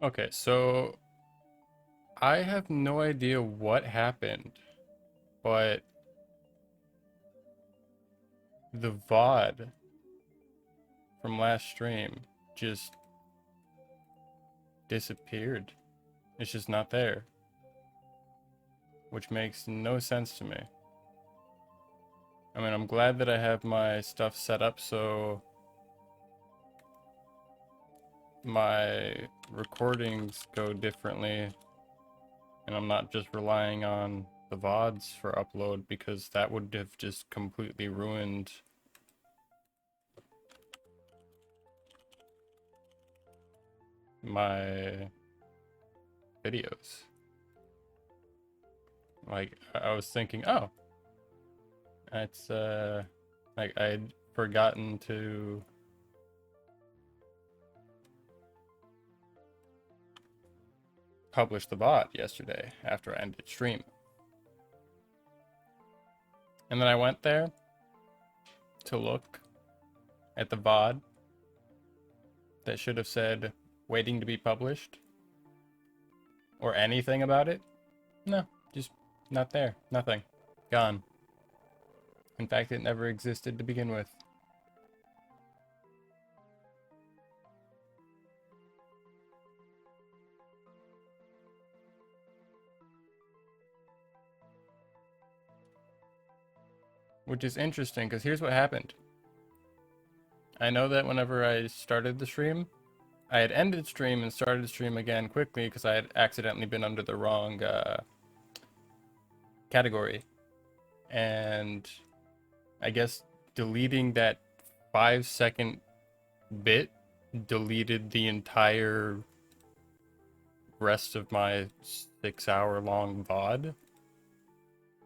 Okay, so I have no idea what happened, but the VOD from last stream just disappeared. It's just not there, which makes no sense to me. I mean, I'm glad that I have my stuff set up so my recordings go differently and I'm not just relying on the VODs for upload, because that would have just completely ruined my videos. Like, I was thinking, oh, it's like I'd forgotten to publish the VOD yesterday after I ended stream. And then I went there to look at the VOD that should have said waiting to be published or anything about it. No, just not there. Nothing. Gone. In fact, it never existed to begin with. Which is interesting, because here's what happened. I know that whenever I started the stream, I had ended stream and started stream again quickly because I had accidentally been under the wrong category. And I guess deleting that 5-second bit deleted the entire rest of my 6-hour long VOD,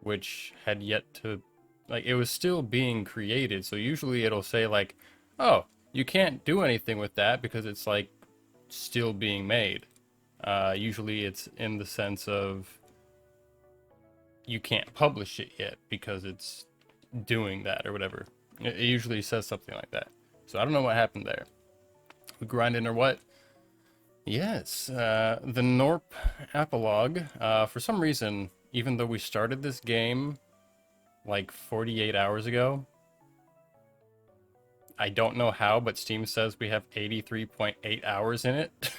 which had yet to, like, it was still being created. So usually it'll say like, oh, you can't do anything with that because it's like still being made. Usually it's in the sense of you can't publish it yet because it's doing that or whatever. It usually says something like that. So I don't know what happened there. We grinding or what? Yes, the Gnorp Apologue. For some reason, even though we started this game like 48 hours ago, I don't know how, but Steam says we have 83.8 hours in it.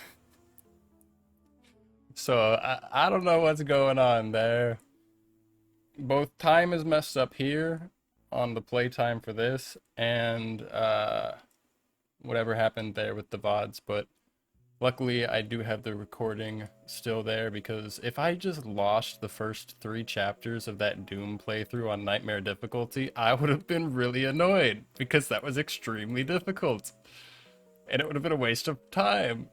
So I don't know what's going on there. Both time is messed up here on the playtime for this, and whatever happened there with the VODs, but luckily I do have the recording still there, because if I just lost the first 3 chapters of that Doom playthrough on Nightmare difficulty, I would have been really annoyed, because that was extremely difficult. And it would have been a waste of time.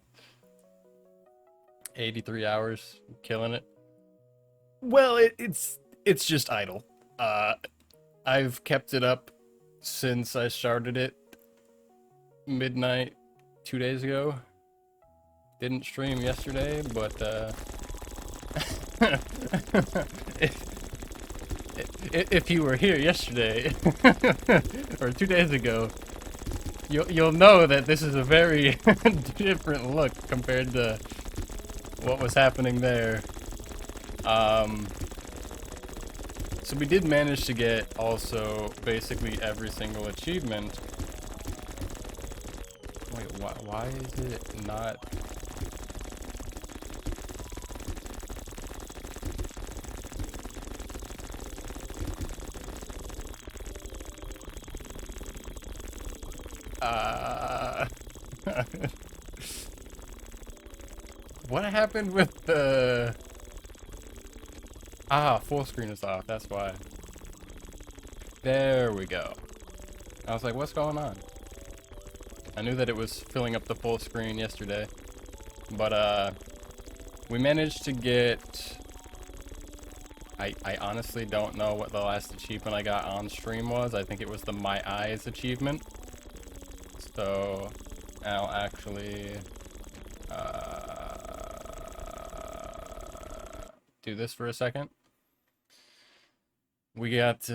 83 hours, killing it. Well, it's just idle. Uh, I've kept it up since I started it midnight 2 days ago. Didn't stream yesterday, but if you were here yesterday or 2 days ago, you'll know that this is a very different look compared to what was happening there. So we did manage to get also basically every single achievement. Wait, why is it not? What happened with the... full screen is off, that's why. There we go. I was like, what's going on? I knew that it was filling up the full screen yesterday. But, we managed to get... I honestly don't know what the last achievement I got on stream was. I think it was the My Eyes achievement. So, I'll actually... do this for a second. We got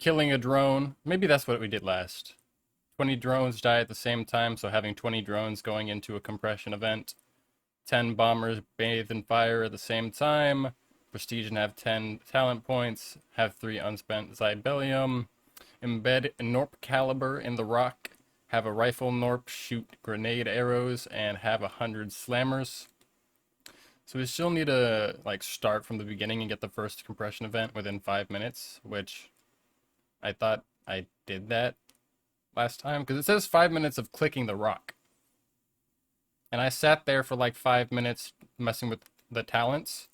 killing a drone. Maybe that's what we did last. 20 drones die at the same time, so having 20 drones going into a compression event. 10 bombers bathe in fire at the same time. Prestige and have 10 talent points. Have 3 unspent Zybellium. Embed Gnorp caliber in the rock. Have a rifle Gnorp shoot grenade arrows and have 100 slammers. So we still need to like start from the beginning and get the first compression event within 5 minutes, which I thought I did that last time because it says 5 minutes of clicking the rock. And I sat there for like 5 minutes messing with the talents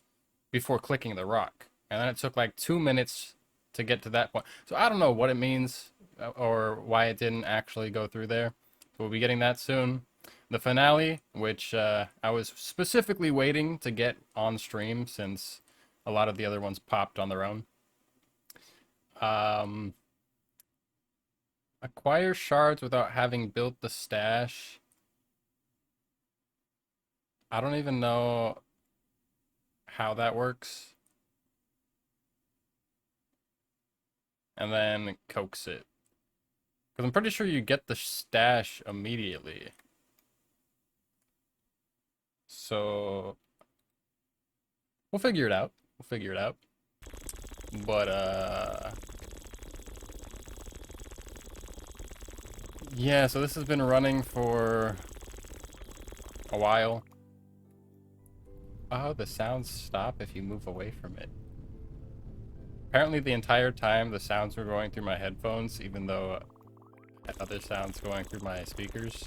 before clicking the rock. And then it took like 2 minutes to get to that point. So I don't know what it means or why it didn't actually go through there. We'll be getting that soon. The finale, which I was specifically waiting to get on stream since a lot of the other ones popped on their own. Acquire shards without having built the stash. I don't even know how that works. And then coax it. Because I'm pretty sure you get the stash immediately. So we'll figure it out. We'll figure it out. But yeah, so this has been running for a while. Oh, the sounds stop if you move away from it. Apparently the entire time the sounds were going through my headphones, even though I had other sounds going through my speakers.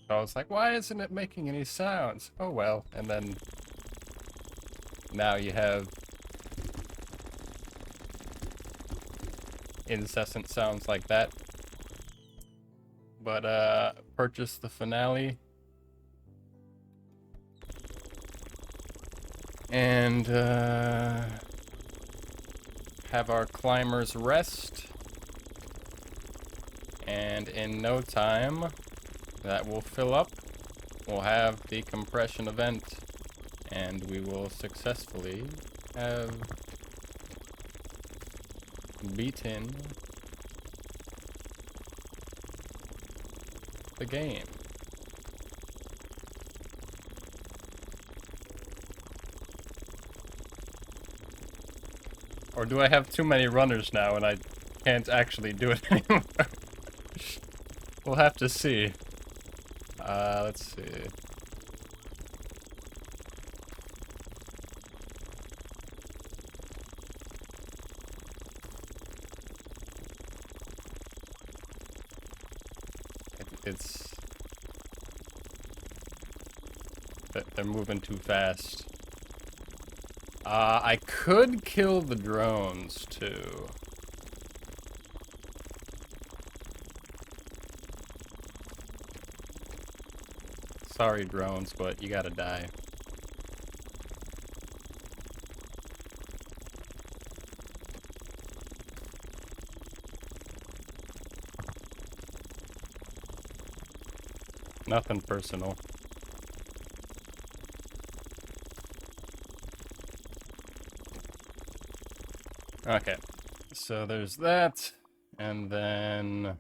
So I was like, why isn't it making any sounds? Oh well, and then now you have incessant sounds like that. But purchase the finale. And have our climbers rest. And in no time, that will fill up. We'll have the compression event, and we will successfully have beaten the game. Or do I have too many runners now and I can't actually do it anymore? We'll have to see. Let's see. They're moving too fast. I could kill the drones too. Sorry, drones, but you gotta die. Nothing personal. Okay, so there's that, and then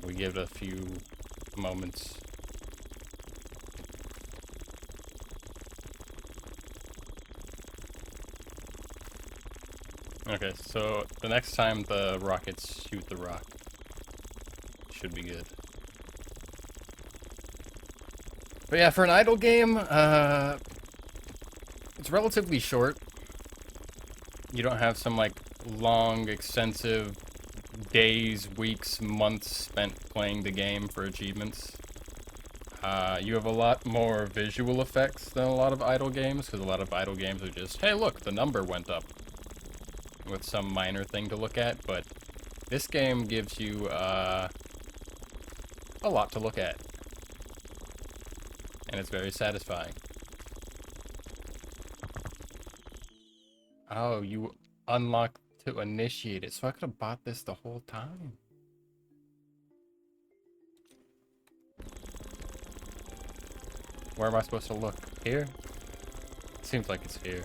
we give it a few moments. Okay, so the next time the rockets shoot the rock, should be good. But yeah, for an idle game, it's relatively short. You don't have some like long, extensive days, weeks, months spent playing the game for achievements. You have a lot more visual effects than a lot of idle games, because a lot of idle games are just, hey look, the number went up, with some minor thing to look at, but this game gives you a lot to look at. And it's very satisfying. Oh, you unlock to initiate it, so I could have bought this the whole time. Where am I supposed to look? Here? Seems like it's here.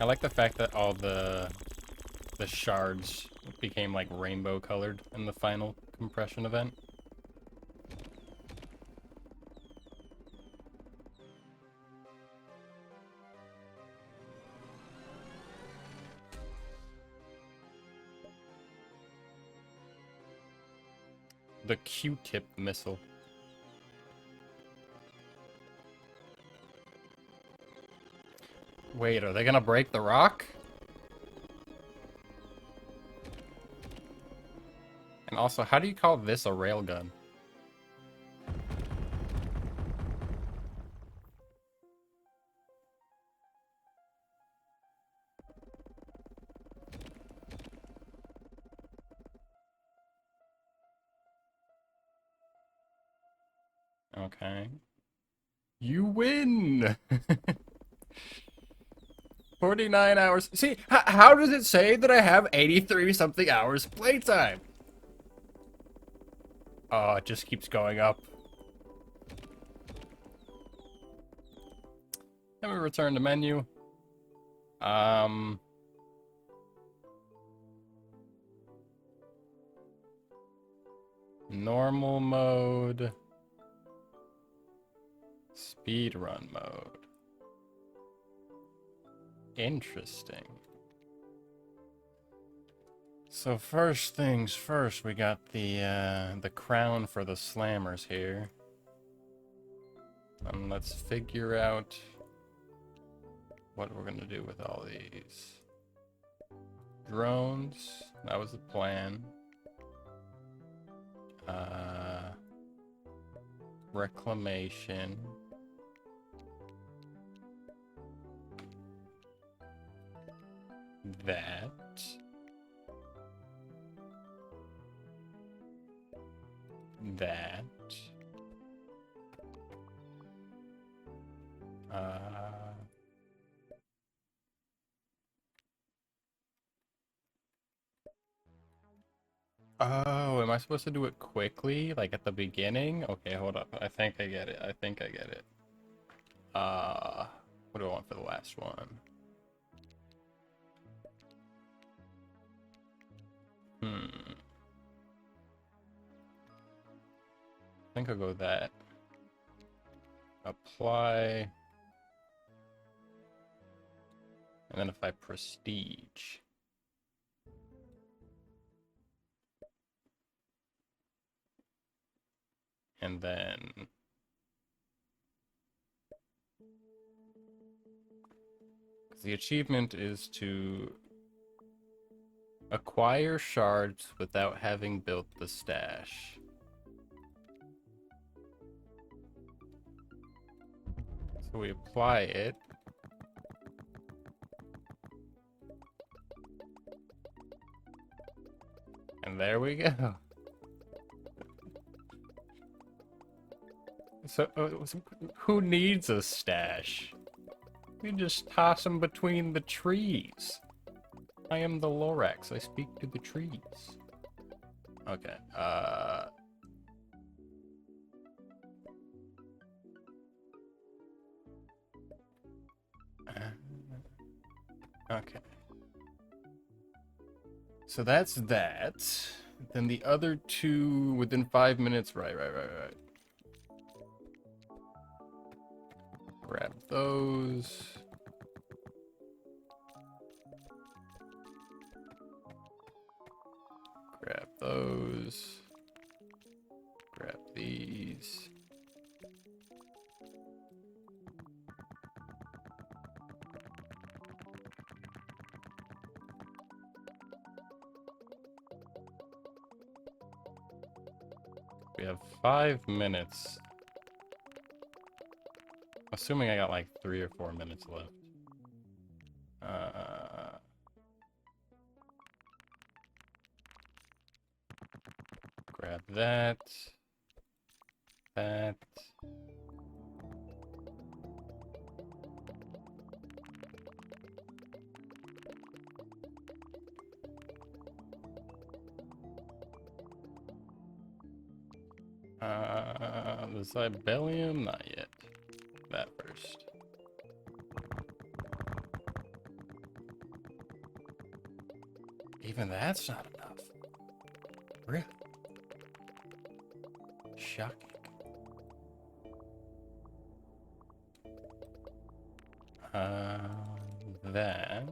I like the fact that all the shards became like rainbow colored in the final compression event. The Q-tip missile. Wait, are they gonna break the rock? And also, how do you call this a railgun? Okay. You win! 49 hours. See, how does it say that I have 83 something hours playtime? Oh, it just keeps going up. Then we return to menu. Normal mode. Speedrun mode. Interesting. So first things first, we got the crown for the slammers here. And let's figure out what we're gonna do with all these. Drones, that was the plan. Reclamation. That. That. Oh, am I supposed to do it quickly? Like at the beginning? Okay, hold up. I think I get it. I think I get it. What do I want for the last one? I think I'll go with that. Apply. And then if I prestige. And then the achievement is to acquire shards without having built the stash. So we apply it. And there we go. So, who needs a stash? You just toss them between the trees. I am the Lorax. I speak to the trees. Okay, okay. So that's that. Then the other two within 5 minutes. Right. Grab those. Grab those. Grab these. We have 5 minutes. Assuming I got like 3 or 4 minutes left. Grab that. That. The Cybelium? Not yet. That first. Even that's not enough. Really? Shocking. That.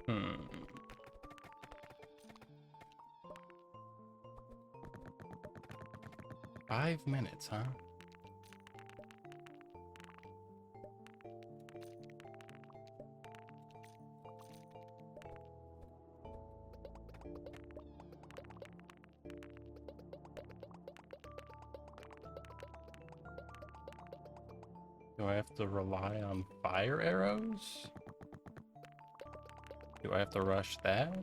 Hmm. Five minutes, huh? Do I have to rely on fire arrows? Do I have to rush that?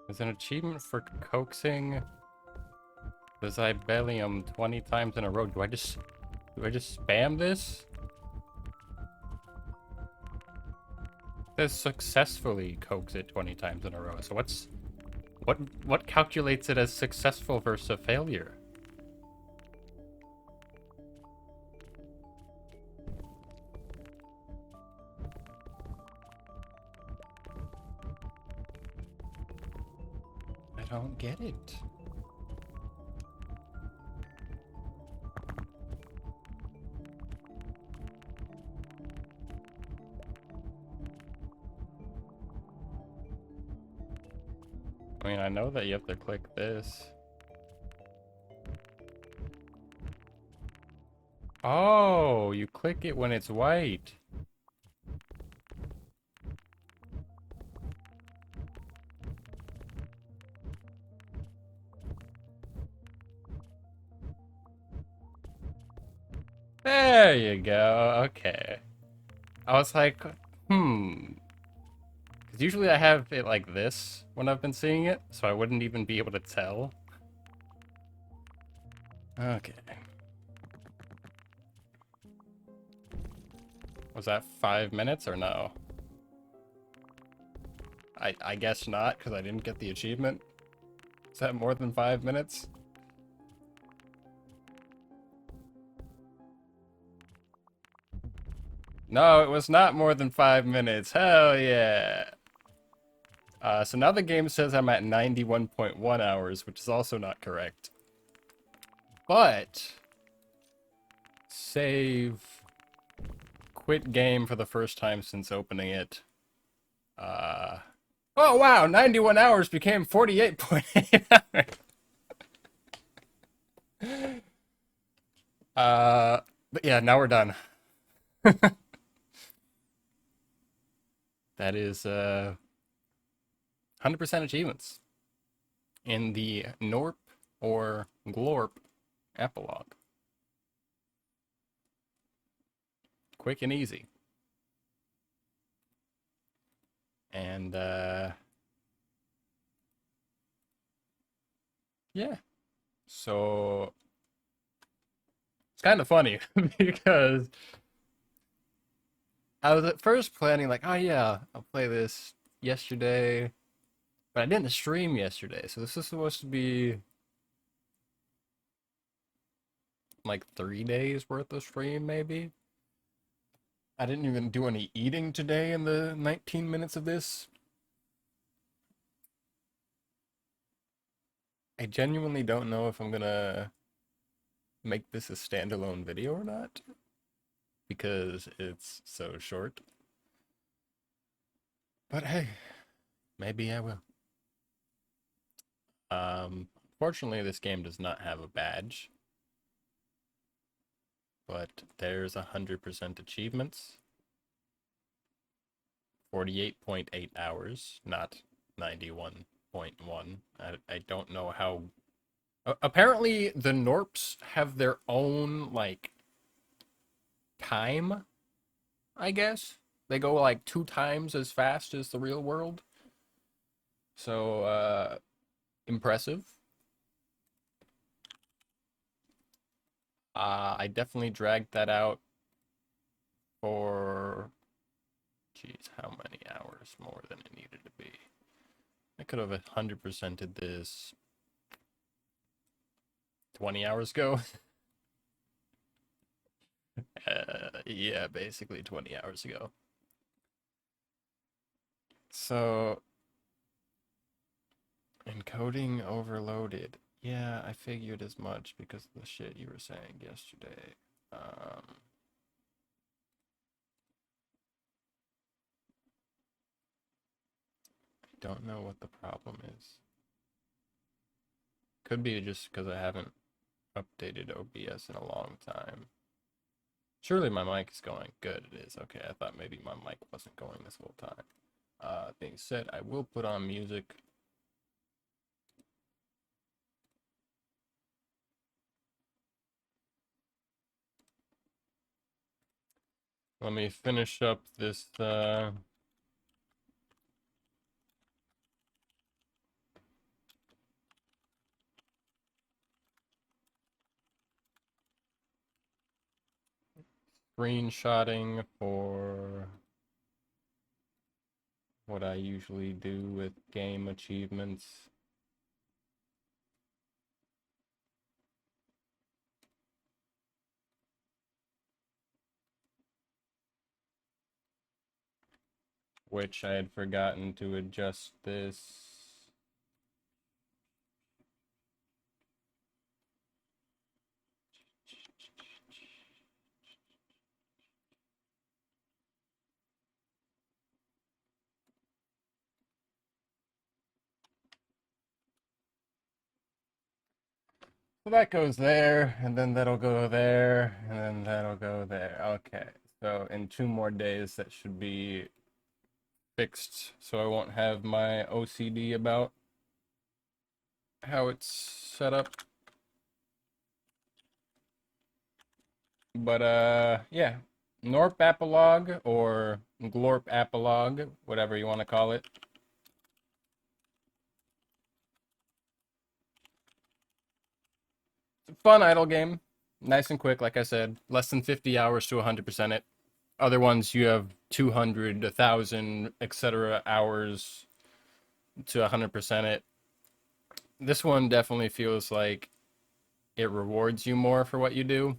There's an achievement for coaxing the Zybelium 20 times in a row. Do I just spam this? It says successfully coax it 20 times in a row. So what calculates it as successful versus a failure? I don't get it. I mean, I know that you have to click this. Oh, you click it when it's white. There you go. Okay. I was like, Because usually I have it like this when I've been seeing it, so I wouldn't even be able to tell. Okay. Was that 5 minutes or no? I guess not, because I didn't get the achievement. Is that more than 5 minutes? No, it was not more than 5 minutes. Hell yeah. So now the game says I'm at 91.1 hours, which is also not correct. But save, quit game for the first time since opening it. Oh wow, 91 hours became 48.8 hours. But yeah, now we're done. That is 100% achievements in the Gnorp or Glorp Apologue. Quick and easy. And yeah. So it's kind of funny because I was at first planning like, oh yeah, I'll play this yesterday, but I didn't stream yesterday, so this is supposed to be like 3 days worth of stream maybe. I didn't even do any eating today in the 19 minutes of this. I genuinely don't know if I'm gonna make this a standalone video or not, because it's so short. But hey, maybe I will. Fortunately, this game does not have a badge, but there's 100% achievements. 48.8 hours, not 91.1. I don't know how. Apparently, the Gnorps have their own, like, time, I guess. They go like 2 times as fast as the real world. So, impressive. I definitely dragged that out for, geez, how many hours more than it needed to be? I could have 100%ed this 20 hours ago. Yeah, basically 20 hours ago. So, encoding overloaded. Yeah, I figured as much because of the shit you were saying yesterday. I don't know what the problem is. Could be just because I haven't updated OBS in a long time. Surely my mic is going. Good, it is. Okay, I thought maybe my mic wasn't going this whole time. Being said, I will put on music. Let me finish up this, screenshotting for what I usually do with game achievements. Which I had forgotten to adjust this. So that goes there, and then that'll go there, and then that'll go there. Okay, so in 2 more days that should be fixed, so I won't have my OCD about how it's set up. But yeah, Gnorp Apologue or Glorp Apologue, whatever you want to call it. It's a fun idle game, nice and quick. Like I said, less than 50 hours to 100% it. Other ones you have 200, 1,000, etc. hours to 100% it. This one definitely feels like it rewards you more for what you do,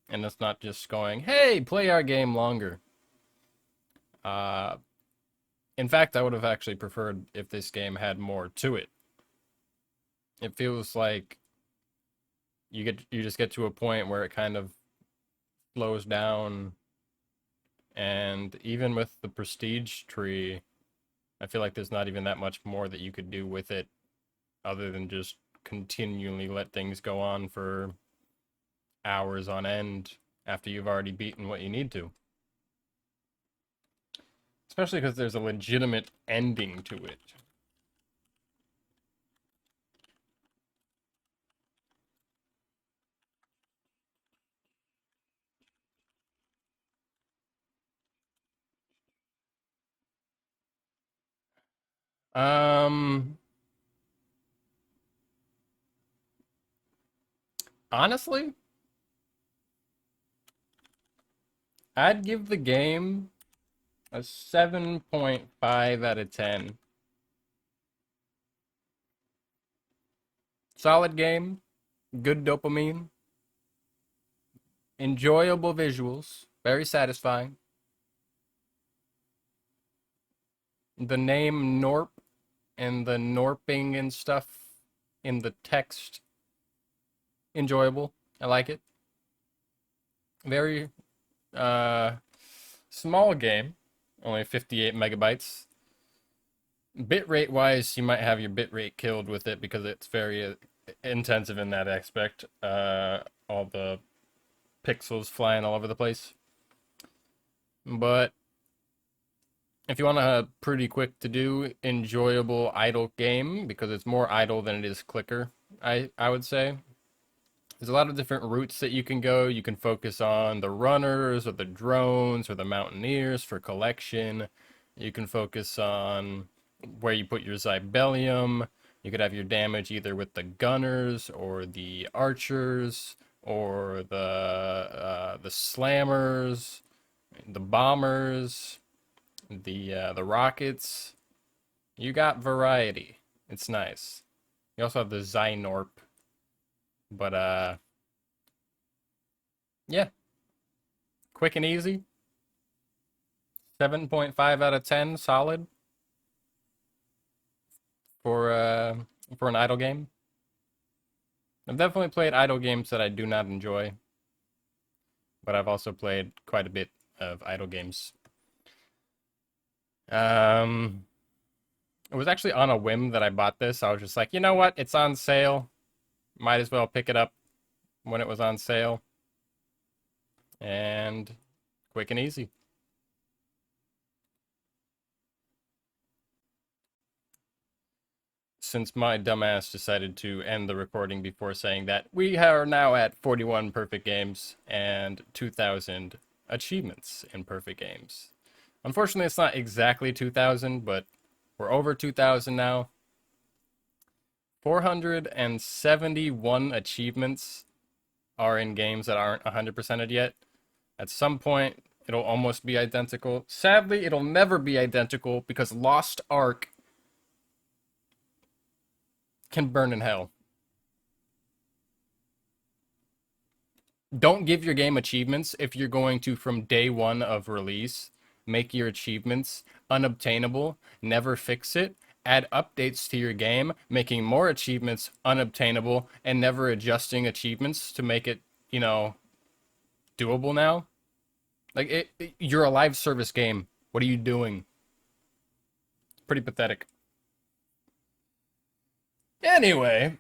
and it's not just going, hey, play our game longer. Uh, in fact, I would have actually preferred if this game had more to it. It feels like you just get to a point where it kind of slows down, and even with the prestige tree, I feel like there's not even that much more that you could do with it other than just continually let things go on for hours on end after you've already beaten what you need to. Especially because there's a legitimate ending to it. Um, Honestly, I'd give the game a 7.5 out of 10. Solid game, good dopamine, enjoyable visuals, very satisfying. The name Gnorp and the Gnorping and stuff in the text, enjoyable. I like it. Very small game, only 58 megabytes. Bitrate wise, you might have your bitrate killed with it because it's very intensive in that aspect. All the pixels flying all over the place. But if you want a pretty quick to do, enjoyable idle game, because it's more idle than it is clicker, I would say. There's a lot of different routes that you can go. You can focus on the runners or the drones or the mountaineers for collection. You can focus on where you put your Zybellium. You could have your damage either with the gunners or the archers or the slammers, the bombers, the rockets. You got variety. It's nice. You also have the Gnorp, but yeah, quick and easy. 7.5 out of 10, solid for uh for an idle game. I've definitely played idle games that I do not enjoy, but I've also played quite a bit of idle games. Um, it was actually on a whim that I bought this. I was just like, you know what? It's on sale. Might as well pick it up when it was on sale. And quick and easy. Since my dumbass decided to end the recording before saying that, we are now at 41 perfect games and 2,000 achievements in perfect games. Unfortunately, it's not exactly 2,000, but we're over 2,000 now. 471 achievements are in games that aren't 100%ed yet. At some point, it'll almost be identical. Sadly, it'll never be identical because Lost Ark can burn in hell. Don't give your game achievements if you're going to, from day one of release, make your achievements unobtainable, never fix it, add updates to your game, making more achievements unobtainable, and never adjusting achievements to make it, doable now. Like, you're a live service game. What are you doing? Pretty pathetic. Anyway,